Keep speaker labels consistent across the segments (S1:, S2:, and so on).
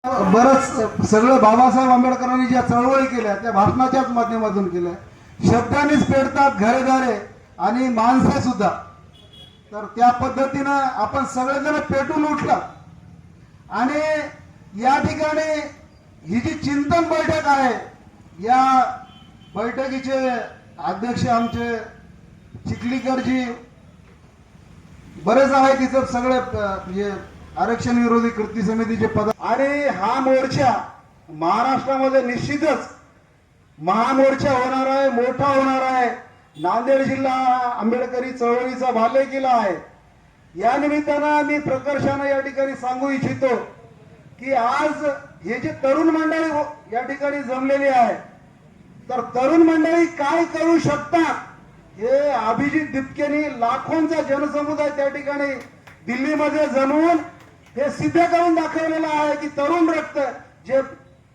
S1: बरंच सगळं बाबासाहेब आंबेडकरांनी ज्या चळवळी केल्या त्या भाषणाच्याच माध्यमातून केल्या. शब्दांनीच पेटतात घरेदारे आणि माणसे सुद्धा. तर त्या पद्धतीनं आपण सगळेजण पेटून उठलात. आणि या ठिकाणी ही जी चिंतन बैठक आहे, या बैठकीचे अध्यक्ष आमचे चिखलीकरजी बरेच आहे, तिथं सगळे म्हणजे आरक्षण विरोधी कृती समितीचे पद. आणि हा मोर्चा महाराष्ट्रामध्ये निश्चितच महामोर्चा होणार आहे, मोठा होणार आहे. नांदेड जिल्हा आंबेडकरी चळवळीचा बालेकिल्ला आहे. या निमित्तानं मी प्रकर्षाने या ठिकाणी सांगू इच्छितो की आज हे जे तरुण मंडळी या ठिकाणी जमलेली आहे, तर तरुण मंडळी काय करू शकतात हे अभिजित दिपकेनी लाखोंचा जनसमुदाय त्या ठिकाणी दिल्लीमध्ये जमवून हे सिद्ध करून दाखवलेलं आहे की तरुण रक्त जे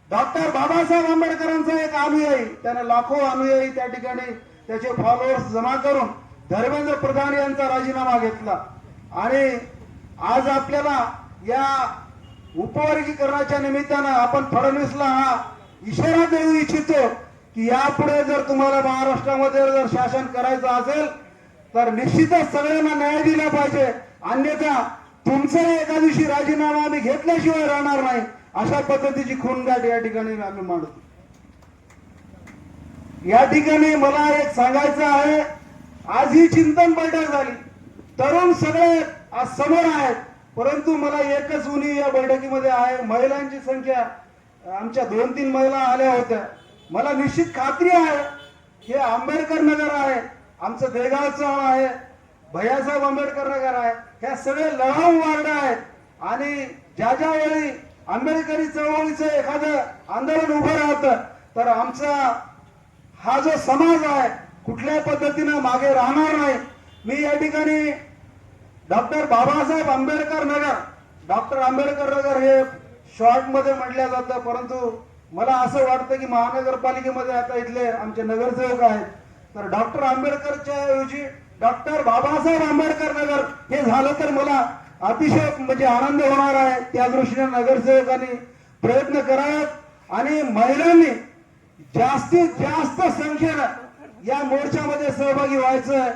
S1: डॉक्टर बाबासाहेब आंबेडकरांचा एक अनुयायी, त्याने लाखो अनुयायी त्या ठिकाणी त्याचे फॉलोअर्स जमा करून धर्मेंद्र प्रधान यांचा राजीनामा घेतला. आणि आज आपल्याला या उपवर्गीकरणाच्या निमित्तानं आपण फडणवीसला हा इशारा देऊ इच्छितो की यापुढे जर तुम्हाला महाराष्ट्रामध्ये जर शासन करायचं असेल तर निश्चितच सगळ्यांना न्याय दिला पाहिजे, अन्यथा तुमचा एका दिवशी राजीनामा आम्ही घेतल्याशिवाय राहणार नाही, अशा पद्धतीची खूणगाठ या ठिकाणी आम्ही मांडतो. या ठिकाणी मला एक सांगायचं आहे, आज ही चिंतन बैठक झाली, तरुण सगळे आज समोर आहेत, परंतु मला एकच उणी या बैठकीमध्ये आहे. महिलांची संख्या आमच्या 2-3 महिला आल्या होत्या. मला निश्चित खात्री आहे हे आंबेडकर नगर आहे, आमचं देगाव चौक आहे, भैयासाहेब आंबेडकर नगर आहे, ह्या सगळे लढाऊ वार्ड आहेत. आणि ज्या ज्या वेळी आंबेडकरी चळवळीचं एखादं आंदोलन उभं राहतं तर आमचा हा जो समाज आहे कुठल्याही पद्धतीनं मागे राहणार नाही. मी या ठिकाणी डॉक्टर बाबासाहेब आंबेडकर नगर, डॉक्टर आंबेडकर नगर हे शॉर्ट मध्ये म्हटलं जातं, परंतु मला असं वाटतं की महानगरपालिकेमध्ये आता इथले आमचे नगरसेवक आहेत, तर डॉक्टर आंबेडकरच्या ऐवजी डॉक्टर बाबासाहेब आंबेडकर नगर हे झालं तर मला अतिशय म्हणजे आनंद होणार आहे. त्या दृष्टीने नगरसेवकांनी प्रयत्न करावेत आणि महिलांनी जास्तीत जास्त संख्येनं या मोर्चामध्ये सहभागी व्हायचं.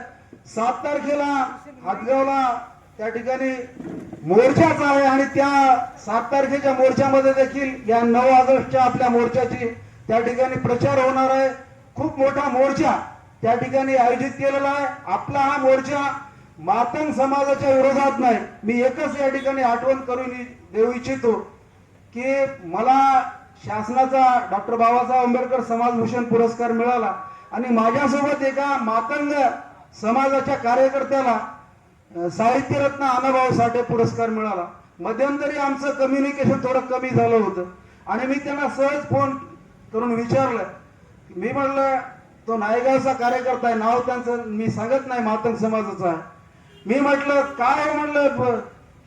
S1: 7 तारखेला हातगावला त्या ठिकाणी मोर्चाच आहे आणि त्या 7 तारखेच्या मोर्चामध्ये देखील या 9 ऑगस्टच्या आपल्या मोर्चाची त्या ठिकाणी प्रचार होणार आहे. खूप मोठा मोर्चा त्या ठिकाणी आयोजित केलेला आहे. आपला हा मोर्चा मातंग समाजाच्या विरोधात नाही. मी एकच या ठिकाणी आठवण करून देऊ इच्छितो की मला शासनाचा डॉक्टर बाबासाहेब आंबेडकर समाजभूषण पुरस्कार मिळाला आणि माझ्यासोबत एका मातंग समाजाच्या कार्यकर्त्याला साहित्यरत्न आनाभाऊ साठे पुरस्कार मिळाला. मध्यंतरी आमचं कम्युनिकेशन थोडं कमी झालं होतं आणि मी त्यांना सहज फोन करून विचारलं. मी म्हणलं तो नायगावचा कार्यकर्ता आहे, नाव त्यांचं मी सांगत नाही, मातंग समाजाचा आहे. मी म्हटलं काय म्हणलं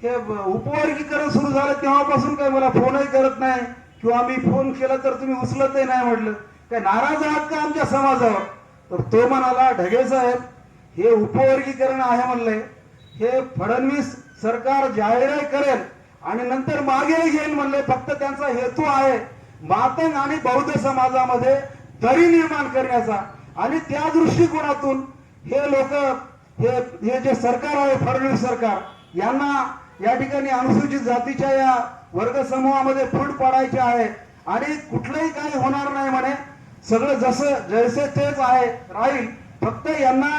S1: हे उपवर्गीकरण सुरू झालं तेव्हापासून काय मला फोनही करत नाही किंवा मी फोन केला तर तुम्ही उचलतही नाही. म्हटलं काय नाराज आहात का आमच्या समाजावर? तर तो म्हणाला ढगे साहेब हे उपवर्गीकरण आहे म्हणलंय, हे फडणवीस सरकार जाहीर करेल आणि नंतर मागे घेईल म्हणले. फक्त त्यांचा हेतू आहे मातंग आणि बौद्ध समाजामध्ये दरी निर्माण करण्याचा आणि त्या दृष्टिकोनातून हे लोक हे जे सरकार आहे फडणवीस सरकार यांना या ठिकाणी अनुसूचित जातीच्या या वर्ग समूहामध्ये फूट पाडायचे आहे आणि कुठलंही काही होणार नाही म्हणे, सगळं जसं जैसे तेच आहे राहील, फक्त यांना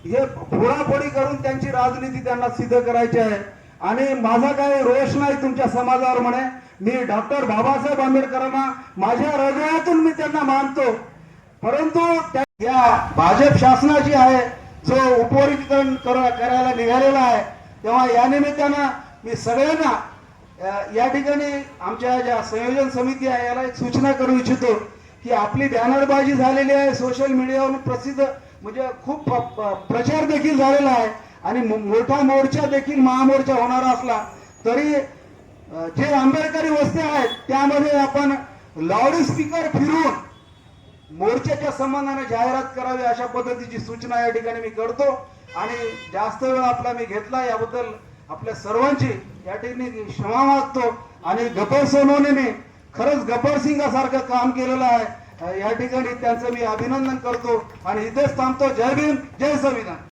S1: हे फोडाफोडी करून त्यांची राजनीती त्यांना सिद्ध करायची आहे. आणि माझा काही रोष नाही तुमच्या समाजावर म्हणे, मी डॉक्टर बाबासाहेब आंबेडकरांना माझ्या हृदयातून मी त्यांना मानतो, परंतु या भाजप शासनाची आहे जो उपवर्गीकरण करायला निघालेला आहे, तेव्हा या निमित्तानं मी सगळ्यांना या ठिकाणी आमच्या ज्या संयोजन समिती आहे याला एक सूचना करू इच्छितो की आपली बॅनरबाजी झालेली आहे, सोशल मीडियावर प्रसिद्ध म्हणजे खूप प्रचार देखील झालेला आहे आणि मोठा मोर्चा देखील महामोर्चा होणार असला तरी जे आंबेडकरी वस्त्या आहेत त्यामध्ये आपण लाऊडस्पीकर फिरवून मोर्चाच्या संबंधाने जाहिरात करावी अशा पद्धतीची सूचना या ठिकाणी मी करतो. आणि जास्त वेळ आपला मी घेतला याबद्दल आपल्या सर्वांची या ठिकाणी क्षमा मागतो. आणि गब्बर सोनवणेने खरंच गब्बर सिंगासारखं काम केलेलं आहे. या ठिकाणी त्यांचं मी अभिनंदन करतो आणि इथेच थांबतो. जय भीम, जय संविधान.